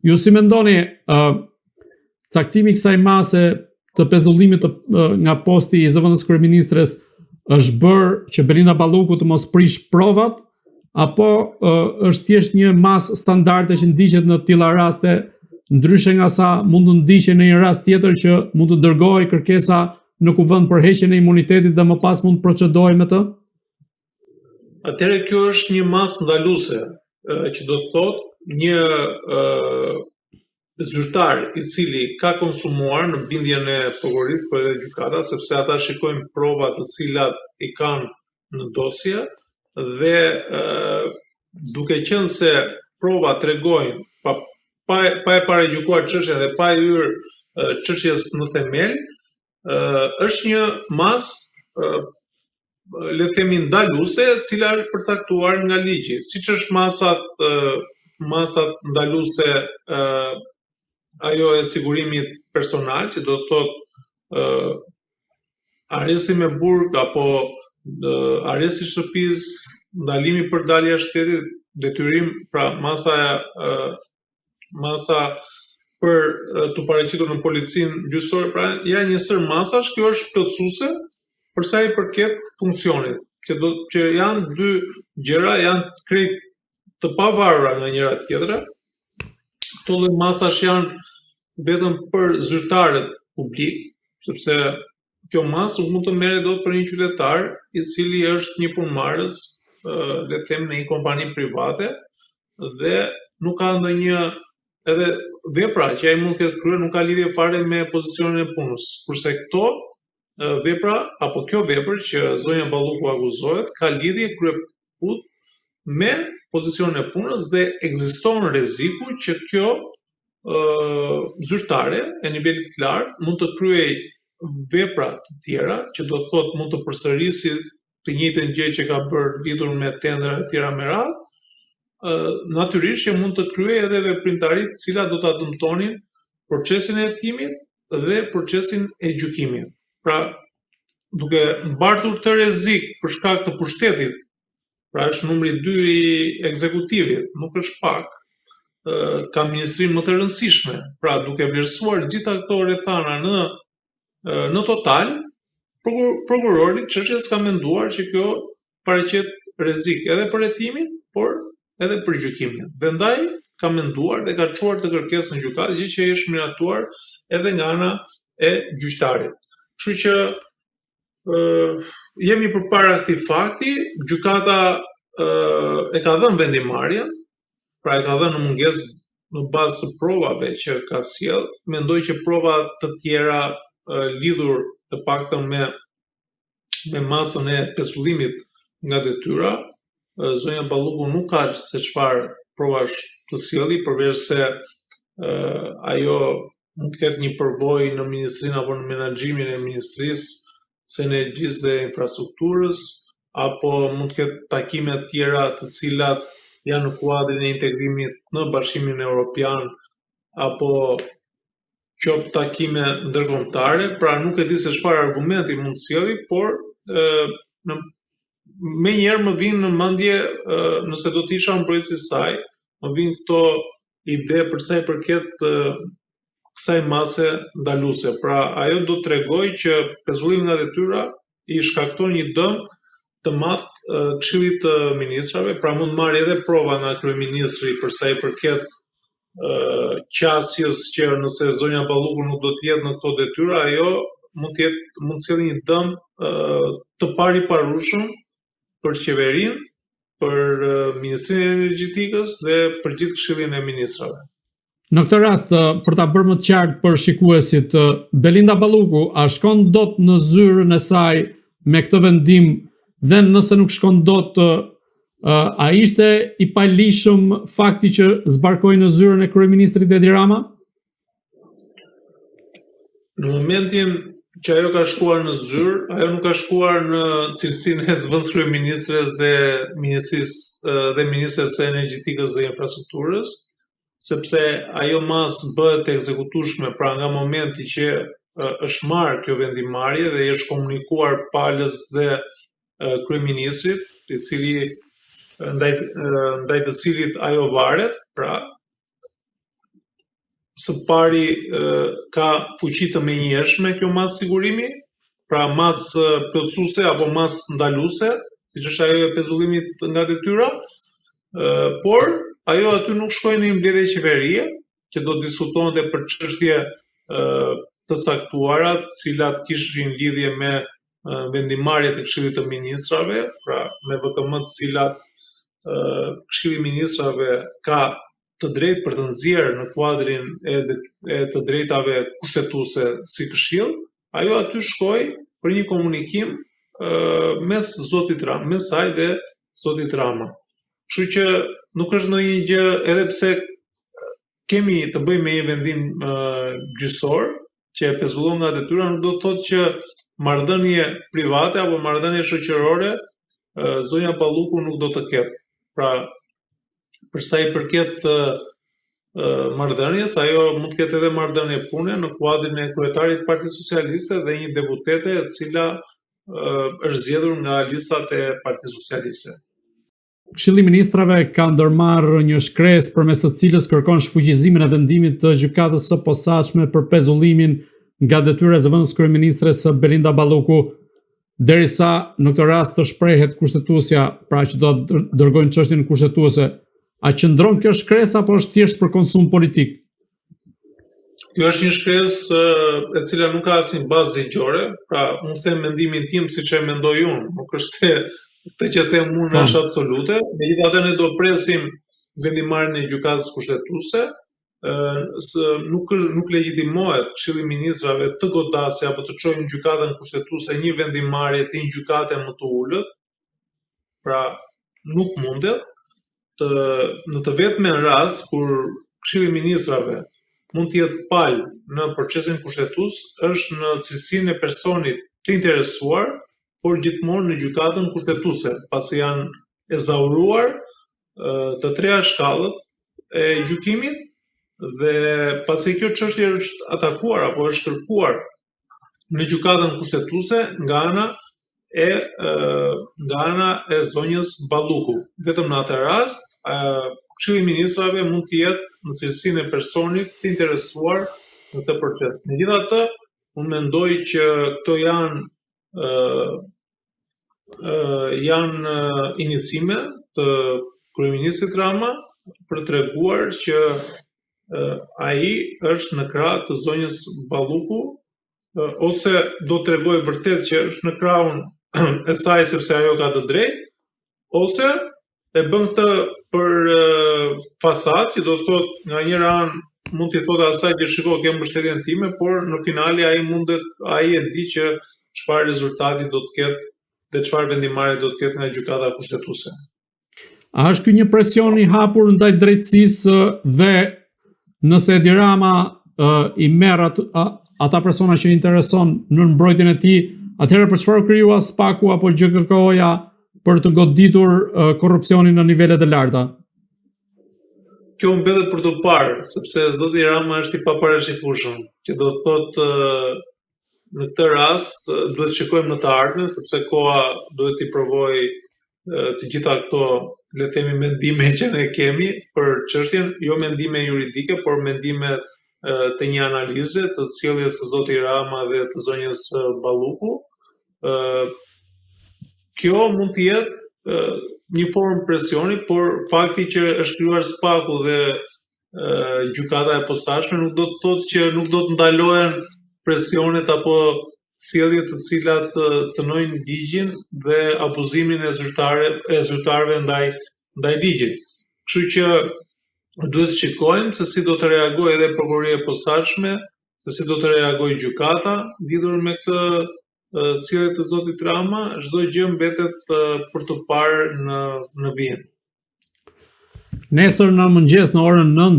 Ju si mendoni caktimi i kësaj mase të pezullimit nga posti i zëvendës kryeministres është bërë që Belinda Balluku të mos prish provat, apo është thjesht një masë standarde që ndiqet në tilla raste, ndryshe nga sa mund të ndiqet në një rast tjetër që mund të dërgohej kërkesa në kuvend për heqjen e imunitetit dhe më pas mund të procedohej me të? Atëherë kjo është një masë ndaluese, që do të thotë një zyrtar i cili ka konsumuar në bindjen e prokurorisë por edhe gjykata, sepse ata shikojnë prova të cilat i kanë në dosje dhe duke qenë se prova tregojnë pa e paragjykuar çështjen dhe pa e hyrë çështjes në themel, është një masë le të themi ndaluese, e cila është përcaktuar nga ligji, siç është masat ndaluese ajo e sigurimit personal, që do të thotë arresti me burg apo arresti i shtëpisë, ndalimi për dalje jashtë shtetit, detyrim, pra masa për të paraqitur në policinë gjyqësore, pra janë një sër masash, kjo është plotësuese për sa i përket funksionit, që janë dy gjëra, janë krejt të pavarura nga njëra tjetra. Këto lloj masash janë vetëm për zyrtarët publik, sepse kjo masë mund të merret dot për një qytetar i cili është një punëmarrës, le të them, në një kompani private dhe nuk ka ndonjë edhe vepra që ai mund të ketë kryer nuk ka lidhje fare me pozicionin e punës. Kurse këto vepra apo kjo vepër që zonja Balluku akuzohet ka lidhje kryeput me pozicionin e punës dhe ekziston rreziku që kjo zyrtare e nivelit të lartë mund të kryej vepra të tjera, që do të thotë mund të përsërisë të njëjtën gjë që ka bërë lidhur me tendra e tjera me radhë, natyrisht që mund të kryej edhe veprimtari të cilat do ta dëmtonin procesin e hetimit dhe procesin e gjykimit. Pra, duke mbartur këtë rrezik për shkak të pushtetit, pra është numri 2 i ekzekutivit, nuk është pak, ka ministrinë më të rëndësishme, pra duke vlerësuar gjitha këto rrethana në total, prokurori çështjes ka menduar që kjo paraqet rrezik edhe për hetimin, por edhe për gjykimin. Dhe ndaj ka menduar dhe ka çuar të kërkesën në gjykatë, gjë që është miratuar edhe nga ana e gjyqtarit. Kështu që jemi përpara këtij fakti, gjykata e ka dhënë vendimarrjen, pra e ka dhënë në mungesë në bazë të provave që ka sjell. Mendoj që prova të tjera lidhur të paktën me masën e pezullimit nga detyra, zonja Balluku nuk ka se çfarë provash të sjelli, përveç se ajo mund të ketë një përvojë në ministrinë apo në menaxhimin e ministrisë së energjisë dhe infrastrukturës, apo mund të ketë takime të tjera të cilat janë në kuadrin e integrimit në Bashkimin Evropian, apo qoftë takime ndërkombëtare, pra nuk e di se çfarë argumenti mund të sjelli, por me njerë më vinë në mendje, nëse do të isha mbrojtësi i saj, më vinë këto ide për sa i përket kësaj mase ndaluese. Pra ajo do tregoj që pezullimi nga detyra i shkakton një dëm të madh Këshillit të Ministrave, pra mund marrë edhe prova nga kryeministri për sa i përket qasjes që nëse zonja Balluku nuk do të jetë në këto detyra, ajo mund të sjellë një dëm të pariparueshëm për qeverinë, për Ministrinë e Energjetikës dhe për gjithë Këshillin e Ministrave. Në këtë rast, për ta bërë më të qartë për shikuesit, Belinda Balluku a shkon dot në zyrën e saj me këtë vendim, dhe nëse nuk shkon dot, a ishte i palishëm fakti që zbarkoi në zyrën e kryeministrit Edi Rama? Në momentin që ajo ka shkuar në zyrë, ajo nuk ka shkuar në cilësinë e zëvendës kryeministres dhe ministres së energjetikës dhe infrastrukturës, sepse ajo mas bëhet ekzekutueshme, pra nga momenti që është marrë kjo vendimarrje dhe është komunikuar palës dhe kryeministrit, i cili ndaj të cilit ajo varet, pra së pari ka fuqi të menjëhershme kjo masë sigurimi, pra masë plotësuese apo masë ndaluese, siç është ajo e pezullimit nga detyra, por ajo aty nuk shkojnë në mbledhje qeverie, që do diskutohej për çështje të saktuara, të cilat kishin lidhje me vendimarrjet e Këshillit të Ministrave, pra me VKM të cilat Këshilli i Ministrave ka të drejtë për të nxjerrë në kuadrin e të drejtave kushtetuese si këshill, ajo aty shkoi për një komunikim mes saj dhe zotit Rama. Kështu që nuk është ndonjë gjë, edhe pse kemi të bëjmë me një vendim gjyqësor që e pezullon nga detyra, nuk do të thotë që marrëdhënie private apo marrëdhënie shoqërore zonja Balluku nuk do të ketë. Pra, për sa i përket marrëdhënies, ajo mund të ketë edhe marrëdhënie pune në kuadrin e kryetarit të Partisë Socialiste dhe një deputete e cila është zgjedhur nga listat e Partisë Socialiste. Këshilli i Ministrave ka ndërmarrë një shkresë përmes së cilës kërkon shfuqizimin e vendimit të gjykatës së posaçme për pezullimin nga detyra e zëvendës kryeministres Belinda Balluku, derisa në këtë rast të shprehet kushtetuesja, pra që do të dërgojnë çështjen kushtetuese. A qëndron kjo shkresë apo është thjesht për konsum politik? Kjo është një shkresë e cila nuk ka asnjë bazë ligjore, pra unë them mendimin tim siç e mendoj unë, nuk është se këtë që them unë është absolute. Megjithatë ne do presim vendimarrjen e gjykatës kushtetuese, nuk legjitimohet Këshilli i Ministrave të godasë apo të çojë në gjykatën kushtetuese një vendimarrje të një gjykate më të ulët, pra nuk mundet. Në të vetmen rast kur Këshilli i Ministrave mund të jetë palë në procesin kushtetues është në cilësinë e personit të interesuar, por gjithmonë në gjykatën kushtetuese, pasi janë ezauruar të treja shkallët e gjykimit dhe pasi kjo çështje është atakuar apo është kërkuar në gjykatën kushtetuese nga ana e zonjës Balluku. Vetëm në atë rast Këshilli i Ministrave mund të jetë në cilësinë e personit të interesuar në këtë proces. Megjithatë, unë mendoj që këto janë inicime të kryeministit Rama për treguar që ai është në krah të zonjës Balluku, ose do të tregojë vërtet që është në krahun e saj sepse ajo ka të drejtë, ose e bën këtë për fasad, që do të thotë nga njëra anë mund t'i thotë asaj që shiko ke mbështetjen time, por në finale ai e di që çfarë rezultati do të ketë dhe çfarë vendimarrje do të ketë nga gjykata kushtetuese. A është ky një presion i hapur ndaj drejtësisë dhe nëse Edi Rama i merr ata persona që i intereson në mbrojtjen e tij, atëherë për çfarë krijua SPAK-u apo GKK-ja për të goditur korrupsionin në nivelet e larta? Kjo mbetet për të parë, sepse zoti Rama është i paparashikueshëm, që do të thotë në këtë rast duhet shikojmë në të ardhmen, sepse koha duhet t'i provojë të gjitha këto, le të themi, mendime që ne kemi për çështjen, jo mendime juridike, por mendime të një analize të sjelljes së zotit Rama dhe të zonjës Balluku. Kjo mund të jetë një formë presioni, por fakti që është krijuar SPAK-u dhe gjykata e posaçme nuk do të thotë që nuk do të ndalohen presionet apo sjelljet të cilat cënojnë ligjin dhe abuzimin e zyrtarëve ndaj ligjit. Kështu që duhet të shikojmë se si do të reagojë edhe prokuroria e posaçme, se si do të reagojë gjykata lidhur me këtë sjellje të zotit Rama. Çdo gjë mbetet për të parë në vijim. Nesër në mëngjes në orën 9